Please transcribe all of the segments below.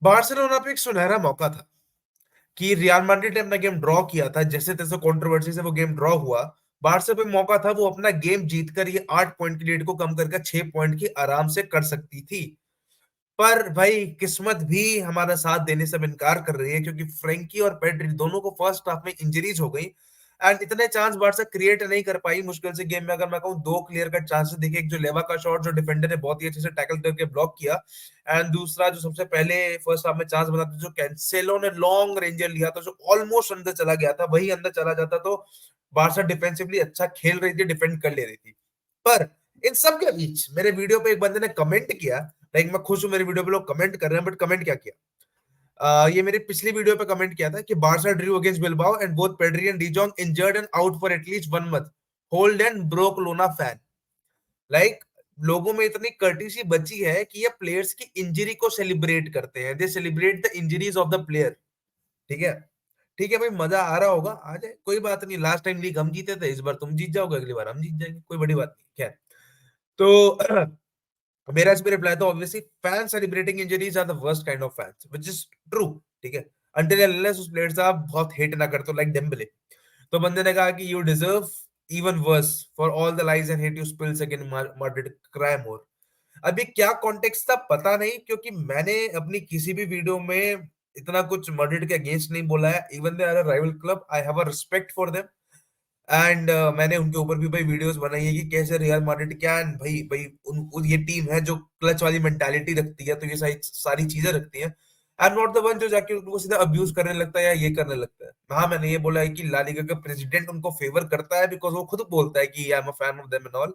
Barcelona पे एक सुनहरा मौका था कि रियल मैड्रिड ने अपना गेम ड्रॉ किया था, जैसे तैसे कंट्रोवर्सी से वो गेम ड्रॉ हुआ। बार्सा पे मौका था, वो अपना गेम जीतकर ये 8 पॉइंट की लीड को कम करके 6 पॉइंट की आराम से कर सकती थी। पर भाई किस्मत भी हमारा साथ देने से अब इनकार कर रही है, क्योंकि फ्रेंकी और पेड्री दोनों को फर्स्ट हाफ में इंजरीज हो गई। एंड इतने चांस बार्सा क्रिएट नहीं कर पाई मुश्किल से गेम में। अगर मैं कहूँ, दो क्लियर कट चांसेस देखे, एक जो लेवा का शॉट जो डिफेंडर ने बहुत ही अच्छे से टैकल करके ब्लॉक किया, एंड दूसरा जो सबसे पहले फर्स्ट हाफ में चांस बना था, जो कैंसेलो ने लॉन्ग रेंजर लिया था, जो ऑलमोस्ट अंदर चला गया था, वही अंदर चला जाता तो बार्सा डिफेंसिवली अच्छा खेल रही थी, डिफेंड कर ले रही थी। पर इन सब के बीच मेरे वीडियो पे एक बंदे ने कमेंट किया। लाइक मैं खुश हूं मेरे वीडियो पे लोग कमेंट कर रहे हैं, बट कमेंट क्या किया, ये मेरी पिछली वीडियो पे कमेंट किया था कि Barca drew against Bilbao and both Pedri and de Jong injured and out for at least 1 month, hold and broke लोना फैन। लाइक लोगों में इतनी कर्टिसी बची है कि ये प्लेयर्स की इंजरी को सेलिब्रेट करते हैं, दे celebrate the injuries of the player. ठीक है, ठीक है भाई, मजा आ रहा होगा, आ जाए, कोई बात नहीं। लास्ट टाइम लीग हम जीते थे, इस बार तुम जीत जाओगे, अगली बार हम जीत जाएंगे, कोई बड़ी बात नहीं। खैर, तो मेरा इस पे रिप्लाई तो obviously, fan celebrating injuries are the worst kind of fans, which is true. ठीक है, अंटिल अनलेस उस प्लेयर से आप बहुत हेट ना करते हो, लाइक डेम्बले। तो बंदे ने कहा कि you deserve even worse for all the lies and hate you spills against Madrid, cry more. अभी क्या कॉन्टेक्स्ट था पता नहीं, क्योंकि मैंने अपनी किसी भी वीडियो में इतना कुछ मैड्रिड के अगेंस्ट नहीं बोला है। Even they are a rival club, I have a respect for them. And मैंने उनके ऊपर भी भाई वीडियोस बनाई है कि कैसे रियल मैड्रिड क्या है भाई भाई ये टीम है जो क्लच वाली मेंटालिटी रखती है, तो ये सारी सारी चीजें रखती है। आई एम नॉट द वन जो जाके उनको सीधा अब्यूज करने लगता है या ये करने लगता है। हाँ, मैंने ये बोला है कि ला लीगा का प्रेसिडेंट उनको फेवर करता है, बिकॉज वो खुद बोलता है कि I am a fan of them and all.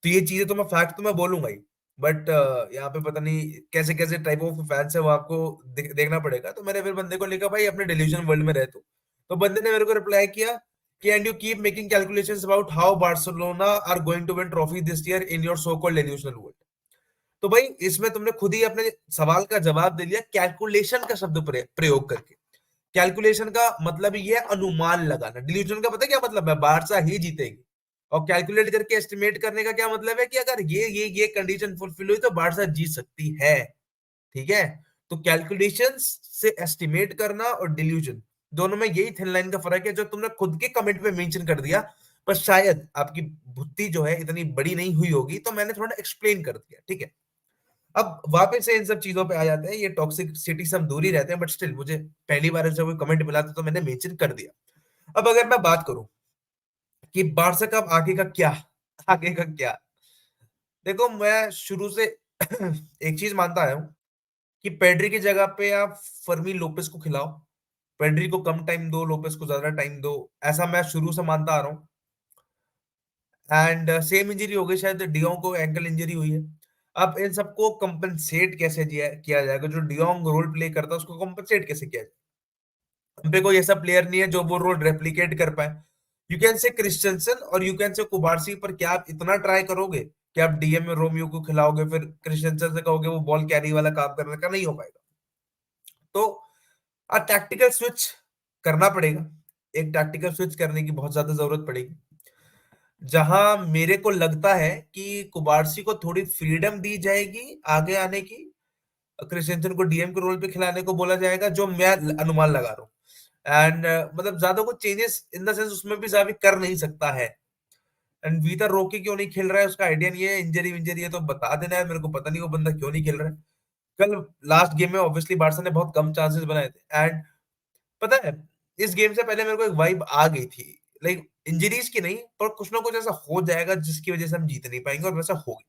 तो ये चीजें तो मैं फैक्ट तो मैं बोलूंगा ही। बट यहाँ पे पता नहीं कैसे कैसे टाइप ऑफ फैंस है, वो आपको देखना पड़ेगा। तो मैंने फिर बंदे को लिखा, भाई अपने डिल्यूजन वर्ल्ड में रहे तो बंदे ने मेरे को रिप्लाई किया कि and you keep making calculations about how Barcelona are going to win trophy this year in your so called delusional world. तो भाई इसमें तुमने खुद ही अपने सवाल का जवाब दे दिया, कैलकुलेशन का शब्द प्रयोग करके। कैलकुलेशन का मतलब ये है अनुमान लगाना। डिल्यूजन का पता है क्या मतलब है? बारसा ही जीतेगी। और कैलकुलेट करके एस्टिमेट करने का क्या मतलब है कि अगर ये कंडीशन फुलफिल हुई तो बारसा जीत सकती है। ठीक है, तो कैलकुलेशन से एस्टिमेट करना और डिल्यूजन, दोनों में यही थिन लाइन का फर्क है, जो तुमने खुद के कमेंट में मेंशन कर दिया। पर शायद आपकी बुद्धि जो है इतनी बड़ी नहीं हुई होगी, तो मैंने थोड़ा एक्सप्लेन कर दिया। ठीक है, अब वापस से इन सब चीजों पे आ जाते हैं। ये टॉक्सिक सिटी से हम दूर ही रहते हैं, बट स्टिल मुझे पहली बार जब कोई कमेंट मिला था तो मैंने मेंशन कर दिया। अब अगर मैं बात करूं कि बारसा का अब आगे का क्या, आगे का क्या, देखो मैं शुरू से एक चीज मानता आया हूं कि पेड्री की जगह पे आप फर्मी लोपेस को खिलाओ। पेड्री को कम टाइम दो, लोपेस को ज्यादा टाइम दो, ऐसा मैं शुरू से मानता आ रहा हूँ। एंड सेम इंजरी हो गई, शायद डियोंग को एंकल इंजरी हुई है। अब इन सबको कंपनसेट कैसे किया जाएगा? जो डियोंग रोल प्ले करता है उसको कंपनसेट कैसे किया जाए? हम पे कोई ऐसा प्लेयर नहीं है जो वो रोल रेप्लिकेट कर पाए। यू कैन से क्रिस्टेंसन और यू कैन से कुबार्सी, पर क्या आप इतना ट्राई करोगे कि आप डीएम में रोमियो को खिलाओगे फिर क्रिस्टेंसन से कहोगे वो बॉल कैरी वाला काम करने का? नहीं हो पाएगा। तो टैक्टिकल स्विच करना पड़ेगा। एक टैक्टिकल स्विच करने की बहुत ज्यादा जरूरत पड़ेगी, जहां मेरे को लगता है कि कुबार्सी को थोड़ी फ्रीडम दी जाएगी आगे आने की, क्रिस्टेंसन को डीएम के रोल पे खिलाने को बोला जाएगा, जो मैं अनुमान लगा रहा हूँ। एंड मतलब ज्यादा कुछ चेंजेस इन द सेंस उसमें भी जावी कर नहीं सकता है। एंड वीतर रोके क्यों नहीं खेल रहा है उसका आइडिया नहीं है। इंजरी इंजरी है तो बता देना है मेरे को, पता नहीं वो बंदा क्यों नहीं खेल रहा है। कल लास्ट गेम में ऑब्वियसली बार्सा ने बहुत कम चांसेस बनाए थे। एंड पता है, इस गेम से पहले मेरे को एक वाइब आ गई थी, लाइक इंजरीज की नहीं, पर कुछ ना कुछ ऐसा हो जाएगा जिसकी वजह से हम जीत नहीं पाएंगे, और वैसा हो गया।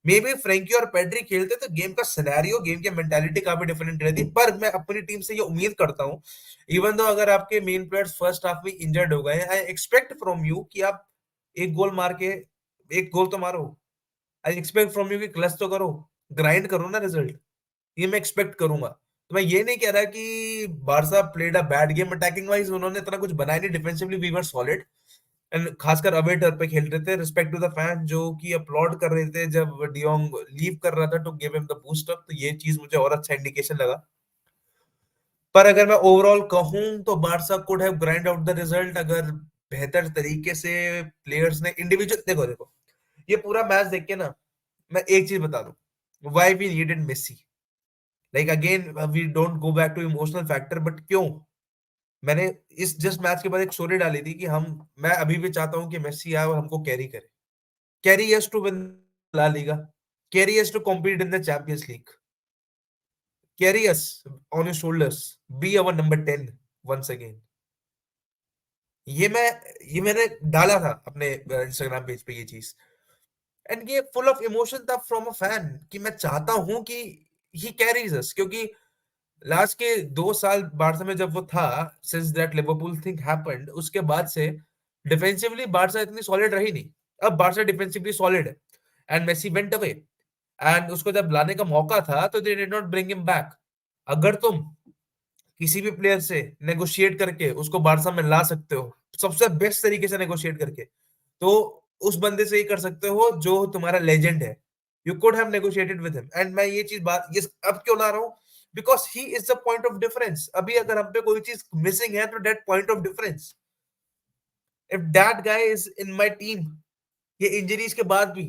मे बी फ्रेंकी और पेड्री खेलते तो गेम का सिनेरियो, गेम की मेंटालिटी काफी डिफरेंट रहती। पर मैं अपनी टीम से ये उम्मीद करता हूँ, इवन दो अगर आपके मेन प्लेयर्स फर्स्ट हाफ में इंजर्ड हो गए, आई एक्सपेक्ट फ्रॉम यू कि आप एक गोल मार के, एक गोल तो मारो। आई एक्सपेक्ट फ्रॉम यू कि क्लच तो करो, ग्राइंड करो ना रिजल्ट। ये मैं एक्सपेक्ट करूंगा। तो मैं ये नहीं कह रहा कि Barca played a bad game attacking wise, उन्होंने इतना कुछ बनाया नहीं, defensively we were solid. And खासकर अवे टर्फ पे खेल रहे थे, रिस्पेक्ट टू द फैन जो कि अपलॉड कर रहे थे जब डियोंग लीव कर रहा था to give him the boost up. तो ये चीज मुझे और अच्छा इंडिकेशन लगा। पर अगर मैं ओवरऑल कहूं तो Barça could have grind out the result अगर बेहतर तरीके से प्लेयर्स ने इंडिविजुअल, देखो देखो, ये पूरा मैच देख के ना मैं एक चीज बता दूं, why we needed Messi. Like again we don't go back to emotional factor, but क्यों? मैंने इस जस्ट मैच के बाद एक स्टोरी डाली थी कि हम मैं अभी भी चाहता हूं कि मेसी आए और हमको कैरी करे, carry us to win La Liga, carry us to compete in the Champions League, carry us on your shoulders, be our number 10 once again. ये मैं ये मैंने डाला था अपने इंस्टाग्राम पेज पे ये चीज, एंड ये फुल ऑफ इमोशन था फ्रॉम अ फैन कि मैं चाहता हूं कि ही कैरीज अस, क्योंकि लास्ट के 2 साल बारसा में जब वो था, since that Liverpool thing happened, उसके बाद से डिफेंसिवली बारसा इतनी सॉलिड रही नहीं। अब बारसा डिफेंसिवली सॉलिड है, and Messi went away, and उसको जब लाने का मौका था तो they did not bring him back. अगर तुम किसी भी प्लेयर से नेगोशिएट करके उसको बारसा में ला सकते हो, सबसे बेस्ट तरीके से नेगोशिएट करके, तो उस बंदे से ही कर सकते हो जो तुम्हारा लेजेंड है। You could have negotiated with him, and मैं ये चीज बात ये अब क्यों ला रहा हूँ? Because he is the point of difference. अभी अगर हम पे कोई चीज मिसिंग है तो that point of difference, if that guy is in my team, ये इंजरीज के बाद भी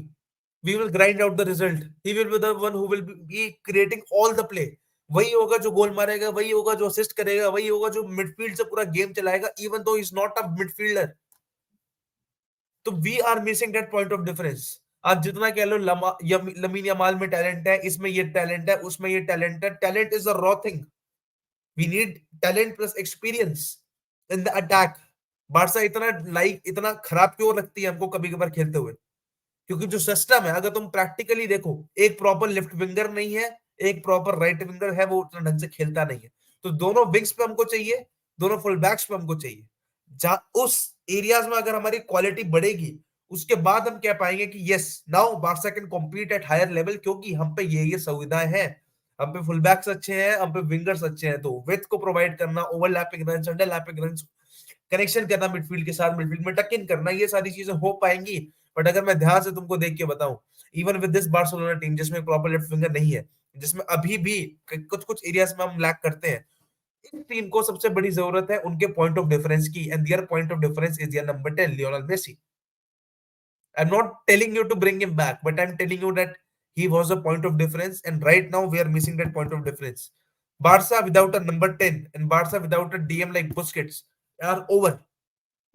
we will grind out the result, he will be the one who will be creating all the play. वही होगा जो गोल मारेगा, वही होगा जो असिस्ट करेगा, वही होगा जो मिडफील्ड से पूरा गेम चलाएगा, even though is not a midfielder. तो we are missing that point of difference. आप जितना कह लो लमीन यमाल में टैलेंट है, इसमें ये टैलेंट है, उसमें ये टैलेंट है, talent is a raw thing. We need talent plus experience in the attack. Barca इतना खराब क्यों लगती है हमको कभी कभार खेलते हुए? क्योंकि जो सिस्टम है, अगर तुम प्रैक्टिकली देखो, एक प्रॉपर लेफ्ट विंगर नहीं है, एक प्रॉपर राइट विंगर है, वो उतना ढंग से खेलता नहीं है। तो दोनों विंग्स पे हमको चाहिए, दोनों फुल बैक्स पे हमको चाहिए। जहां उस एरियाज में अगर हमारी क्वालिटी बढ़ेगी, उसके बाद हम कह पाएंगे कि yes, now Barca can compete at higher level, क्योंकि हम पे ये सुविधाएं हैं। हम पे फुल बैक्स अच्छे हैं, हम पे विंगर्स अच्छे हैं, तो विड्थ को प्रोवाइड करना, ओवरलैपिंग रन, अंडरलैपिंग रन, कनेक्शन करना मिडफील्ड के साथ, मिडफील्ड में टक इन करना, ये सारी चीजें हो पाएंगी। बट अगर मैं ध्यान से तुमको देख के बताऊं, even with this Barcelona team जिसमें प्रॉपर लेफ्ट विंगर नहीं है, जिसमें अभी भी कुछ कुछ एरियाज में हम लैक करते हैं, इन टीम को सबसे बड़ी जरूरत है उनके पॉइंट ऑफ डिफरेंस की, and their point of difference is their number 10 Lionel Messi. I am not telling you to bring him back, but I am telling you that he was a point of difference, and right now we are missing that point of difference. Barca without a number 10 and Barca without a DM like Busquets are over.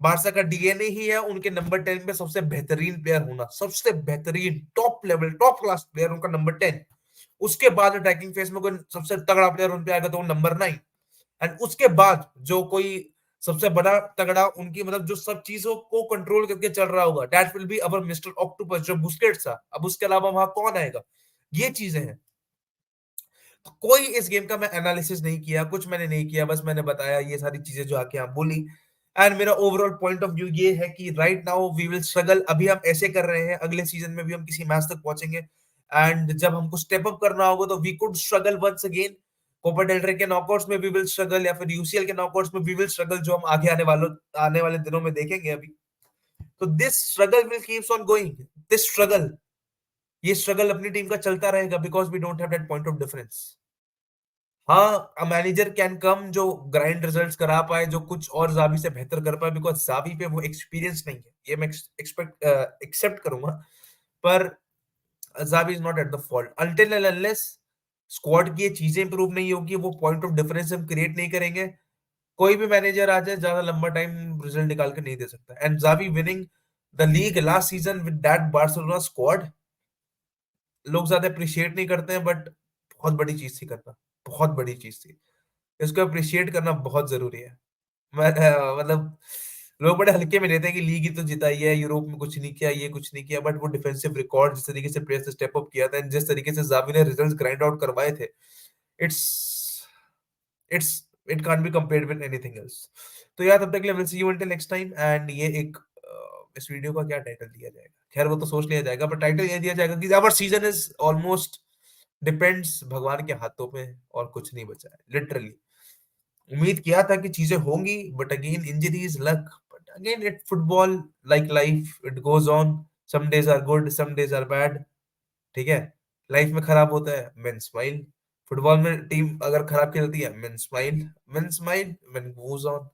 Barça का DNA ही है उनके number 10 पे सबसे बेहतरीन player होना, सबसे बेहतरीन top level top class player उनका नंबर 10। उसके बाद अटैकिंग फेस में कोई सबसे तगड़ा प्लेयर उन पे आएगा तो वो नंबर 9। एंड उसके बाद जो कोई सबसे बड़ा तगड़ा उनकी मतलब जो सब चीजों को कंट्रोल करके चल रहा होगा, that will be our mister octopus जो बुस्केट्स था। अब उसके अलावा वहां कौन आएगा? ये चीजें हैं। तो कोई इस गेम का मैं एनालिसिस नहीं किया, कुछ मैंने नहीं किया, बस मैंने बताया ये सारी चीजें जो आके आप बोली। एंड मेरा ओवरऑल पॉइंट ऑफ व्यू ये है कि right now we will struggle. अभी हम ऐसे कर रहे हैं, अगले सीजन में भी हम किसी मैच तक पहुंचेंगे, एंड जब हमको स्टेप अप करना होगा तो we could struggle once again. Copa del Rey के नॉकआउट्स में वी विल स्ट्रगल, या फिर यूसीएल के नॉकआउट्स में वी विल स्ट्रगल, जो हम आगे आने वाले दिनों में देखेंगे अभी। तो this struggle will keeps on going. This struggle, ये स्ट्रगल अपनी टीम का चलता रहेगा, because we don't have that point of difference. हाँ, अ मैनेजर कैन कम जो ग्राइंड रिजल्ट्स करा पाए, जो कुछ और जावी से बेहतर कर पाए, बिकॉज जावी पे वो एक्सपीरियंस नहीं है, ये मैं एक्सपेक्ट एक्सेप्ट करूंगा। पर Xavi is not at the fault until and unless squad की ये चीजें इंप्रूव नहीं होगी, वो पॉइंट ऑफ डिफरेंस हम क्रिएट नहीं करेंगे। कोई भी मैनेजर आ जाए, ज्यादा लंबा टाइम रिजल्ट निकाल के नहीं दे सकता। And Xavi winning the league last season with that Barcelona squad, लोग ज्यादा अप्रिशिएट नहीं करते हैं, बट बहुत बड़ी चीज थी करना, बहुत बड़ी चीज थी। इसको अप्रिशिएट करना बहुत जरूरी है। मतलब लोग बड़े हल्के में लेते हैं कि लीग ही तो जिताई है, यूरोप में कुछ नहीं किया, ये कुछ नहीं किया, बट वो डिफेंसिव रिकॉर्ड जिस तरीके से प्लेयर्स ने स्टेप अप किया था, जिस तरीके से जावी ने रिजल्ट्स ग्राइंड आउट करवाए थे, it's it's it can't be compared with anything else. तो यार, तब तक के लिए will see you until next time. And ये एक इस वीडियो का क्या टाइटल दिया जाएगा, खैर वो तो सोच लिया जाएगा, बट टाइटल ये दिया जाएगा कि our season is almost depends भगवान के हाथों में, और कुछ नहीं बचा है लिटरली। उम्मीद किया था कि चीजें होंगी, but again injuries, luck, but again it football, like life, it goes on. Some days are good, some days are bad. ठीक है, लाइफ में खराब होता है, मेन स्माइल। फुटबॉल में टीम अगर खराब खेलती है, man smile, man smile, man moves on.